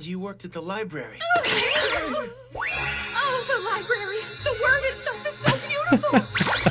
You worked at the library. Oh, the library! The word itself is so beautiful!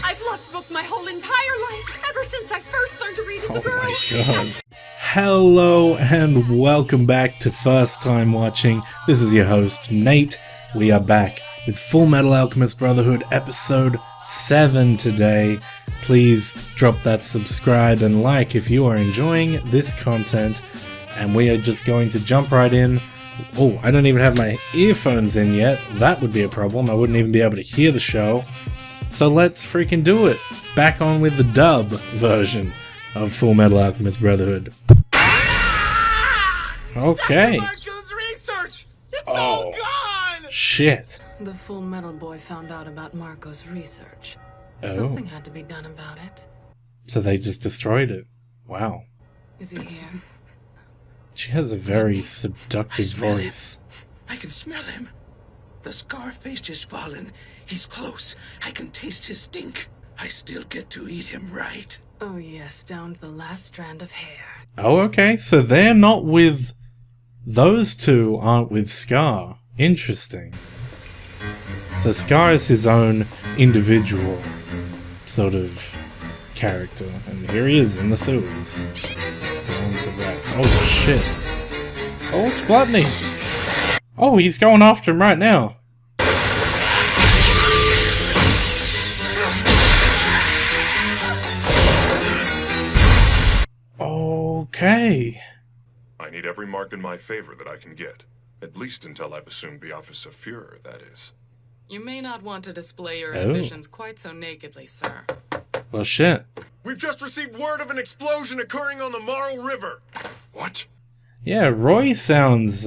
I've loved books my whole entire life, ever since I first learned to read as a girl. Oh my god. Hello and welcome back to First Time Watching. This is your host, Nate. We are back with Fullmetal Alchemist Brotherhood episode 7 today. Please drop that subscribe and like if you are enjoying this content. And we are just going to jump right in. Oh, I don't even have my earphones in yet. That would be a problem. I wouldn't even be able to hear the show. So let's freaking do it. Back on with the dub version of Fullmetal Alchemist Brotherhood. Okay. Marco's research! It's all gone! Shit. The Full Metal boy found out about Marco's research. Oh. Something had to be done about it. So they just destroyed it. Wow. Is he here? She has a very seductive smell voice. I can smell him. The scar face just fallen. He's close. I can taste his stink. I still get to eat him right. Oh yes, down to the last strand of hair. Oh, okay. So they're not with... Those two aren't with Scar. Interesting. So Scar is his own individual sort of character. And here he is in the sewers. Still with the rats. Oh, shit. Oh, it's Gluttony. Oh, he's going after him right now. Okay. I need every mark in my favor that I can get. At least until I've assumed the office of Führer, that is. You may not want to display your Oh. ambitions quite so nakedly, sir. Well, shit. We've just received word of an explosion occurring on the Marl River. What? Yeah, Roy sounds,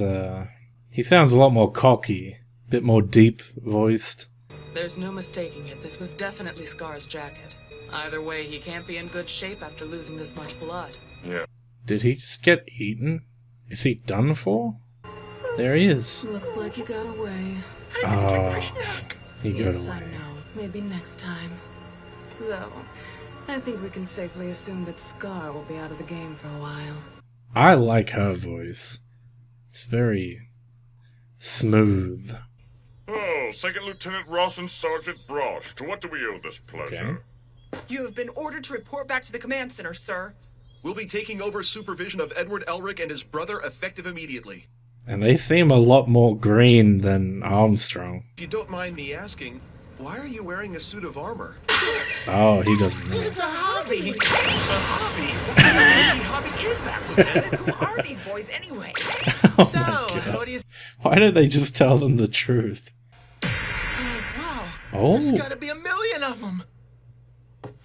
he sounds a lot more cocky. A bit more deep-voiced. There's no mistaking it. This was definitely Scar's jacket. Either way, he can't be in good shape after losing this much blood. Yeah. Did he just get eaten? Is he done for? There he is. Looks like you got away. Oh, he got Yes, I away. know. Maybe next time. Though, I think we can safely assume that Scar will be out of the game for a while. I like her voice. It's very smooth. Oh, Second Lieutenant Ross and Sergeant Brosh. To what do we owe this pleasure? You have been ordered to report back to the command center, sir. We'll be taking over supervision of Edward Elric and his brother effective immediately. And they seem a lot more green than Armstrong. If you don't mind me asking, why are you wearing a suit of armor? Oh, he doesn't know. It's a hobby! A hobby? What kind of hobby is that, Lieutenant? Who are these boys anyway? Oh So, my God. what do you... Why don't they just tell them the truth? Wow. Oh. There's gotta be a million of them.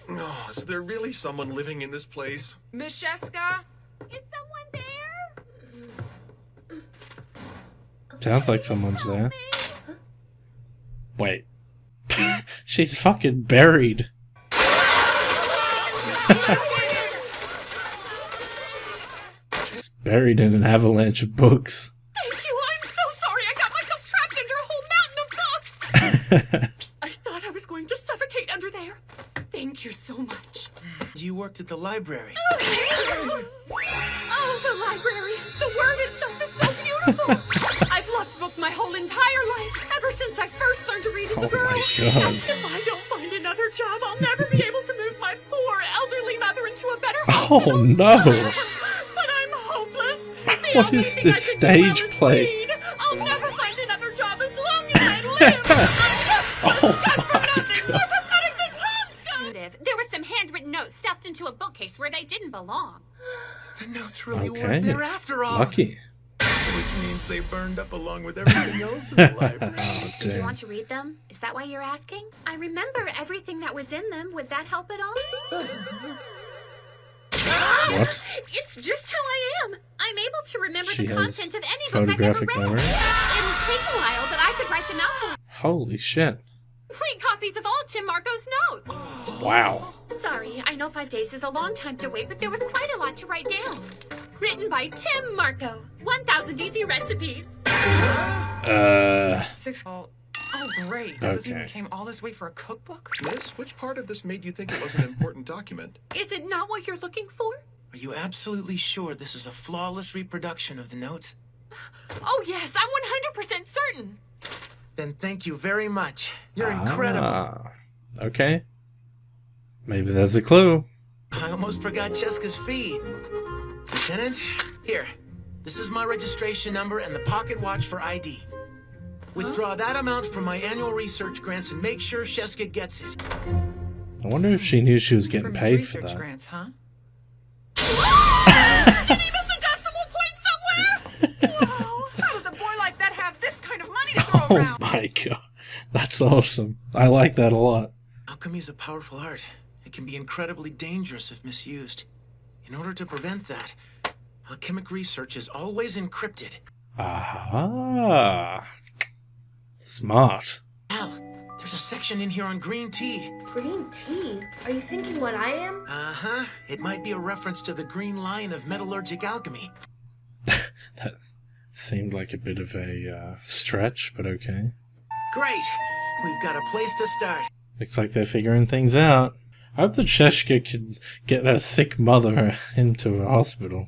Oh, is there really someone living in this place? Miss Sheska? Is someone there? Sounds like someone's there. Wait. She's fucking buried. She's buried in an avalanche of books. Thank you, I'm so sorry. I got myself trapped under a whole mountain of books. I thought I was going to suffocate under there. Thank you so much. You worked at the library. Oh, the library! The word itself is so beautiful! I've loved books my whole entire life, ever since I first learned to read as Oh a girl. my God. And if I don't find another job, I'll never be able to move my poor elderly mother into a better Oh hospital. no! But I'm hopeless. The What only is thing this I can do well stage is play? read. I'll never find another job as long as I live. Oh my God! There were some handwritten notes stuffed into a bookcase where they didn't belong. The notes really Okay. weren't there after all. Lucky. Which means they burned up along with everything else in the library. Oh, Did you damn. want to read them? Is that why you're asking? I remember everything that was in them. Would that help at all? What? It's just how I am. I'm able to remember She the has content of any book I've ever photographic read. memory? It'll take a while, but I could write them out. Holy shit. Complete copies of all Tim Marco's notes. Wow. Sorry, I know 5 days is a long time to wait, but there was quite a lot to write down. Written by Tim Marco. 1,000 easy recipes. 6. Oh, great. Does this mean Okay. we came all this way for a cookbook? Miss, which part of this made you think it was an important document? Is it not what you're looking for? Are you absolutely sure this is a flawless reproduction of the notes? Oh, yes, I'm 100% certain. Then thank you very much. You're incredible. Okay. Maybe there's a clue. I almost forgot Cheska's fee. Lieutenant, here. This is my registration number and the pocket watch for ID. Withdraw that amount from my annual research grants and make sure Cheska gets it. I wonder if she knew she was getting From his paid for research that. grants, huh? Did he miss a decimal point somewhere? Wow, how does a boy like that have this kind of money to throw Oh around? my god. That's awesome. I like that a lot. Alchemy is a powerful art. It can be incredibly dangerous if misused. In order to prevent that, alchemic research is always encrypted. Aha. Smart. Al, there's a section in here on green tea. Green tea? Are you thinking what I am? Uh-huh. It might be a reference to the green line of metallurgic alchemy. That seemed like a bit of a stretch, but okay. Great! We've got a place to start. Looks like they're figuring things out. I hope that Cheska can get her sick mother into a hospital.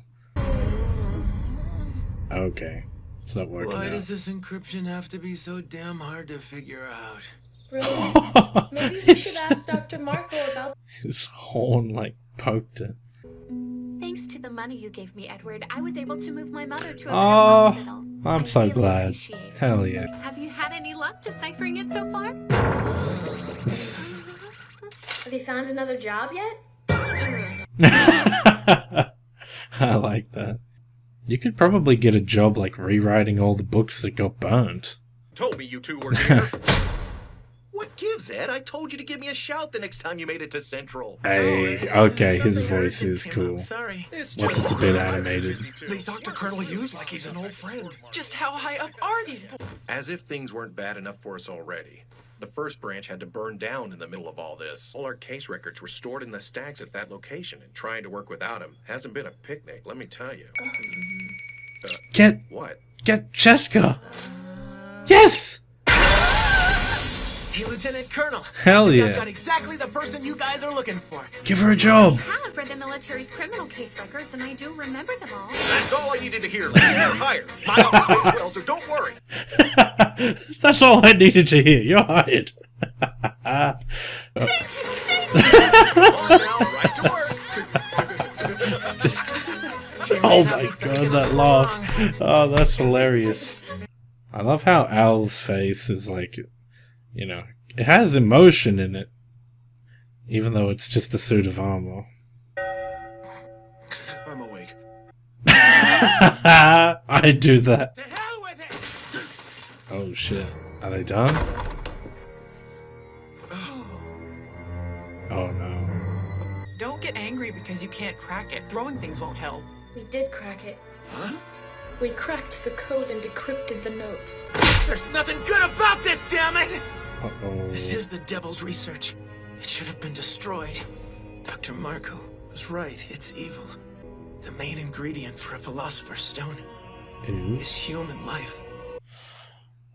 Okay. It's not working Why out. does this encryption have to be so damn hard to figure out? Really? Maybe we should ask Dr. Marco about... His horn, like, poked it. Thanks to the money you gave me, Edward, I was able to move my mother to a Oh, better hospital. I'm I so really glad. appreciate it. Hell yeah. Have you had any luck deciphering it so far? Have you found another job yet? I like that. You could probably get a job like rewriting all the books that got burnt. Told me you two were here. What gives, Ed? I told you to give me a shout the next time you made it to Central. Hey, okay, his Something voice urgent is came cool. up, Sorry. Once it's a bit animated. They talk to Colonel Hughes like he's an old friend. Just how high up are these boys? As if things weren't bad enough for us already. The first branch had to burn down in the middle of all this. All our case records were stored in the stacks at that location, and trying to work without him hasn't been a picnic, let me tell you. Get What? Cheska! Yes! Hey, Lieutenant Colonel. Hell I've yeah. got exactly the person you guys are looking for. Give her a job! I have read the military's criminal case records, and I do remember them all. That's all I needed to hear. You're hired. My office pays well, so don't worry. That's all I needed to hear. You're hired. Come on now, right to work. Just, oh my god, that laugh. Oh, that's hilarious. I love how Al's face is like, you know, it has emotion in it. Even though it's just a suit of armor. I'm awake. I do that. To hell with it! Oh shit. Are they done? Oh no. Don't get angry because you can't crack it. Throwing things won't help. We did crack it. Huh? We cracked the code and decrypted the notes. There's nothing good about this, damn it! Uh-oh. This is the devil's research. It should have been destroyed. Dr. Marco was right. It's evil. The main ingredient for a philosopher's stone is Oops. human life.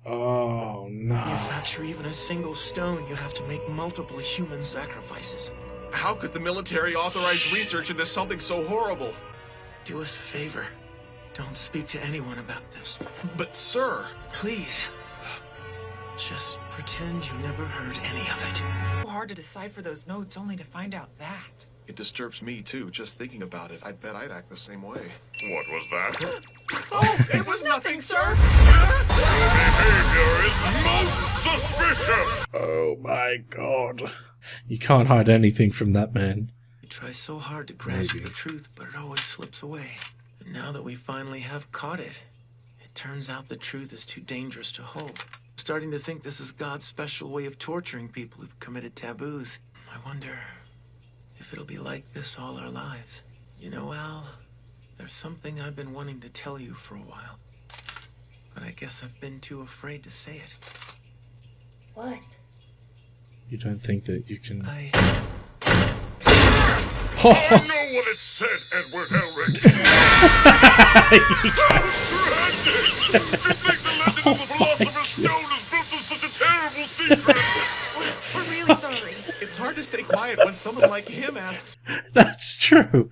Oh To no. manufacture even a single stone, you have to make multiple human sacrifices. How could the military authorize research into something so horrible? Do us a favor. Don't speak to anyone about this. But, sir... Please. Just pretend you never heard any of it. So hard to decipher those notes only to find out that. It disturbs me, too, just thinking about it. I bet I'd act the same way. What was that? Oh, it was nothing, sir! Behavior is most suspicious! Oh my god. You can't hide anything from that man. We try so hard to grasp Maybe. the truth, but it always slips away. And now that we finally have caught it, it turns out the truth is too dangerous to hold. I'm starting to think this is God's special way of torturing people who've committed taboos. I wonder if it'll be like this all our lives. You know, Al, there's something I've been wanting to tell you for a while. But I guess I've been too afraid to say it. What? You don't think that you can... I know what it said, Edward Elric. To think the legend of the Philosopher's Stone is built on such a terrible secret. We're really sorry. It's hard to stay quiet when someone like him asks... That's true.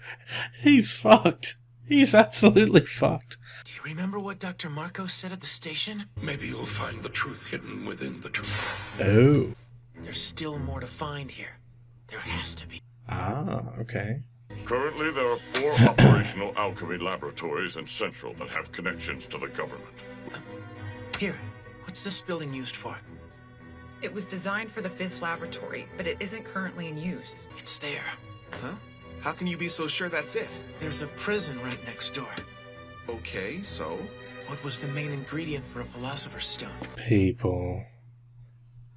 He's fucked. He's absolutely fucked. Do You remember what Dr. Marco said at the station? Maybe you'll find the truth hidden within the truth. Oh. There's still more to find here. There has to be. Ah, okay. Currently, there are 4 operational alchemy laboratories in Central that have connections to the government. Here, what's this building used for? It was designed for the 5th laboratory, but it isn't currently in use. It's there. Huh? How can you be so sure that's it? There's a prison right next door. Okay, so? What was the main ingredient for a philosopher's stone? People.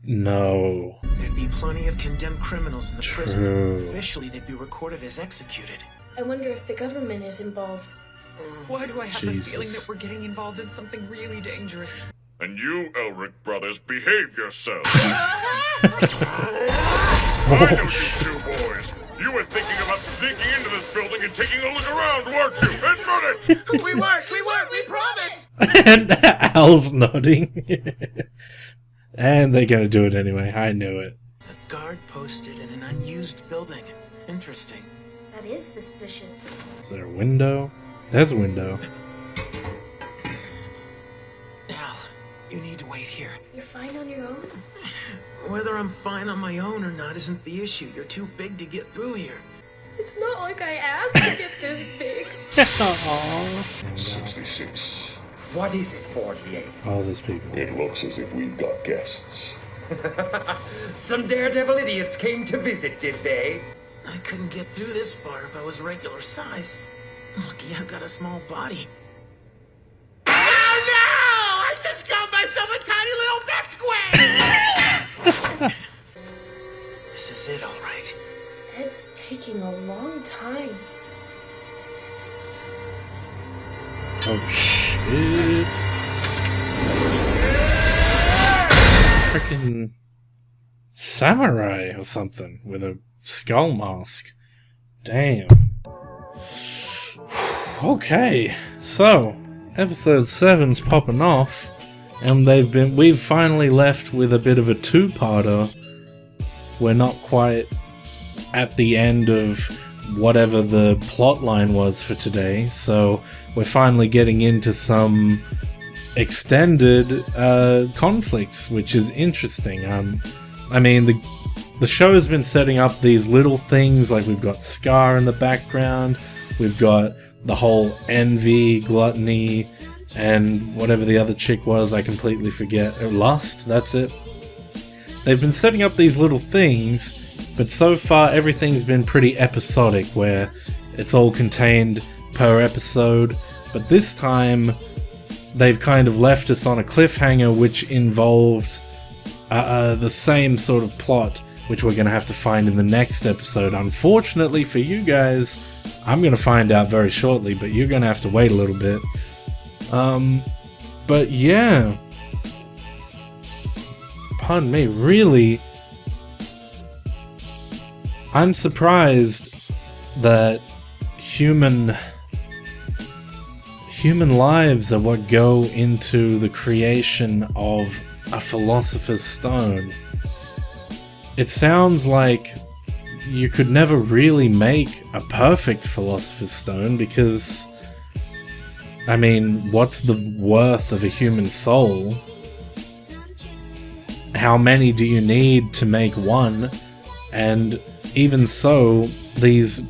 No. There'd be plenty of condemned criminals in the True. prison. Officially, they'd be recorded as executed. I wonder if the government is involved. Why do I have the feeling Jesus. that we're getting involved in something really dangerous? And you, Elric brothers, behave yourselves. I know you 2 boys. You were thinking about sneaking into this building and taking a look around, weren't you? Admit it! We weren't, we promise! And Al's nodding. And they're gonna do it anyway. I knew it. A guard posted in an unused building. Interesting. That is suspicious. Is there a window? There's a window. Al, you need to wait here. You're fine on your own? Whether I'm fine on my own or not isn't the issue. You're too big to get through here. It's not like I asked to get this big. Aww. 66. What is it, 48? All these people. It looks as if we've got guests. Some daredevil idiots came to visit, did they? I couldn't get through this far if I was regular size. Lucky I've got a small body. Oh no! I just got myself a tiny little pipsqueak! This is it, all right. It's taking a long time. Oh shit. Freaking samurai or something with a skull mask. Damn. Okay, so episode 7's popping off, and we've finally left with a bit of a 2-parter. We're not quite at the end of whatever the plot line was for today, so we're finally getting into some extended conflicts, which is interesting. I mean, the show has been setting up these little things, like we've got Scar in the background, we've got the whole envy, gluttony, and whatever the other chick was, I completely forget. Lust, that's it. They've been setting up these little things, but so far everything's been pretty episodic, where it's all contained per episode, but this time they've kind of left us on a cliffhanger which involved the same sort of plot, which we're going to have to find in the next episode. Unfortunately for you guys, I'm going to find out very shortly, but you're going to have to wait a little bit. But yeah, pardon me, really, I'm surprised that human lives are what go into the creation of a philosopher's stone. It sounds like you could never really make a perfect philosopher's stone because, I mean, what's the worth of a human soul? How many do you need to make one? And even so, these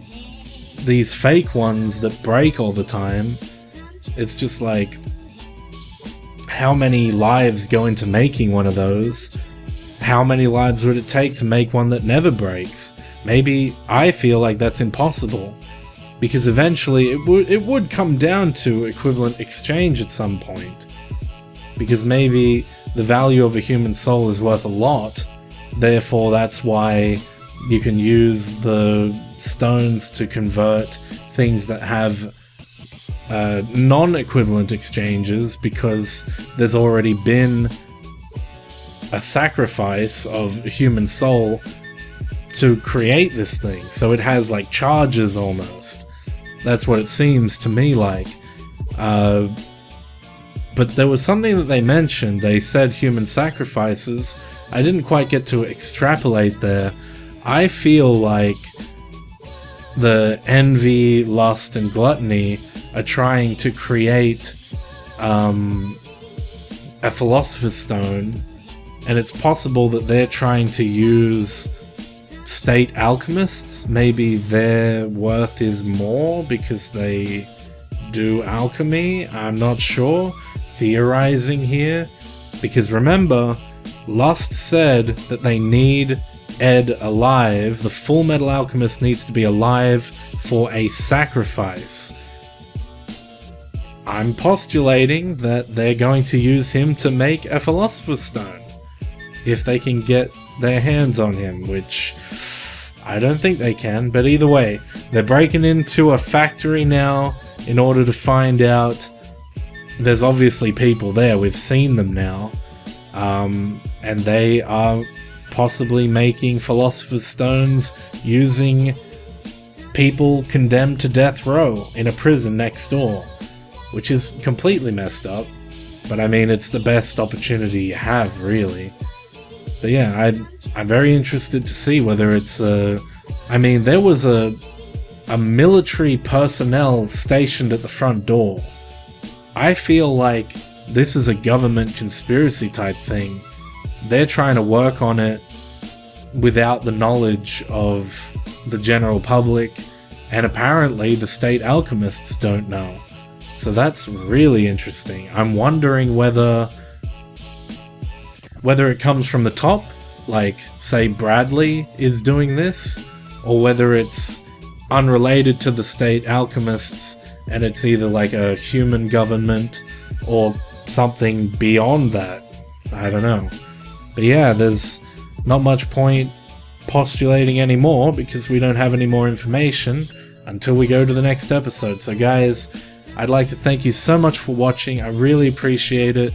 fake ones that break all the time, it's just like, how many lives go into making one of those? How many lives would it take to make one that never breaks? Maybe I feel like that's impossible, because eventually it would come down to equivalent exchange at some point, because maybe the value of a human soul is worth a lot, therefore that's why you can use the stones to convert things that have non-equivalent exchanges, because there's already been a sacrifice of a human soul to create this thing, so it has like charges almost. That's what it seems to me like. But there was something that they mentioned. They said human sacrifices. I didn't quite get to extrapolate there. I feel like the envy, lust, and gluttony are trying to create a Philosopher's Stone, and it's possible that they're trying to use state alchemists. Maybe their worth is more because they do alchemy. I'm not sure. Theorizing here. Because remember, Lust said that they need Ed alive. The Fullmetal Alchemist needs to be alive for a sacrifice. I'm postulating that they're going to use him to make a Philosopher's Stone. If they can get their hands on him, which I don't think they can, but either way, they're breaking into a factory now in order to find out. There's obviously people there, we've seen them now, and they are possibly making Philosopher's Stones using people condemned to death row in a prison next door, which is completely messed up, but I mean, it's the best opportunity you have, really. But yeah, I'm very interested to see whether it's I mean, there was a military personnel stationed at the front door. I feel like this is a government conspiracy type thing. They're trying to work on it without the knowledge of the general public, and apparently the state alchemists don't know. So that's really interesting. I'm wondering whether it comes from the top, like, say, Bradley is doing this, or whether it's unrelated to the state alchemists, and it's either like a human government or something beyond that. I don't know. But yeah, there's not much point postulating anymore because we don't have any more information until we go to the next episode. So guys, I'd like to thank you so much for watching. I really appreciate it.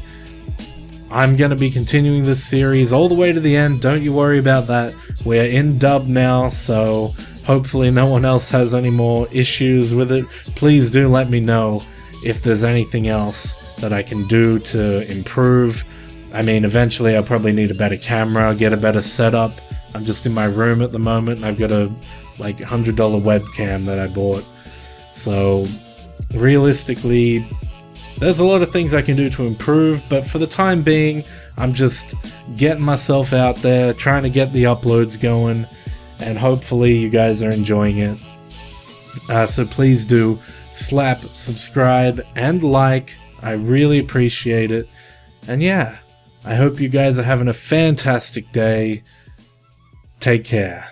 I'm going to be continuing this series all the way to the end, don't you worry about that. We're in dub now, so hopefully no one else has any more issues with it. Please do let me know if there's anything else that I can do to improve. I mean, eventually I'll probably need a better camera, get a better setup. I'm just in my room at the moment, and I've got a like $100 webcam that I bought. So realistically, there's a lot of things I can do to improve, but for the time being, I'm just getting myself out there, trying to get the uploads going, and hopefully you guys are enjoying it. So please do slap subscribe and like. I really appreciate it. And yeah, I hope you guys are having a fantastic day. Take care.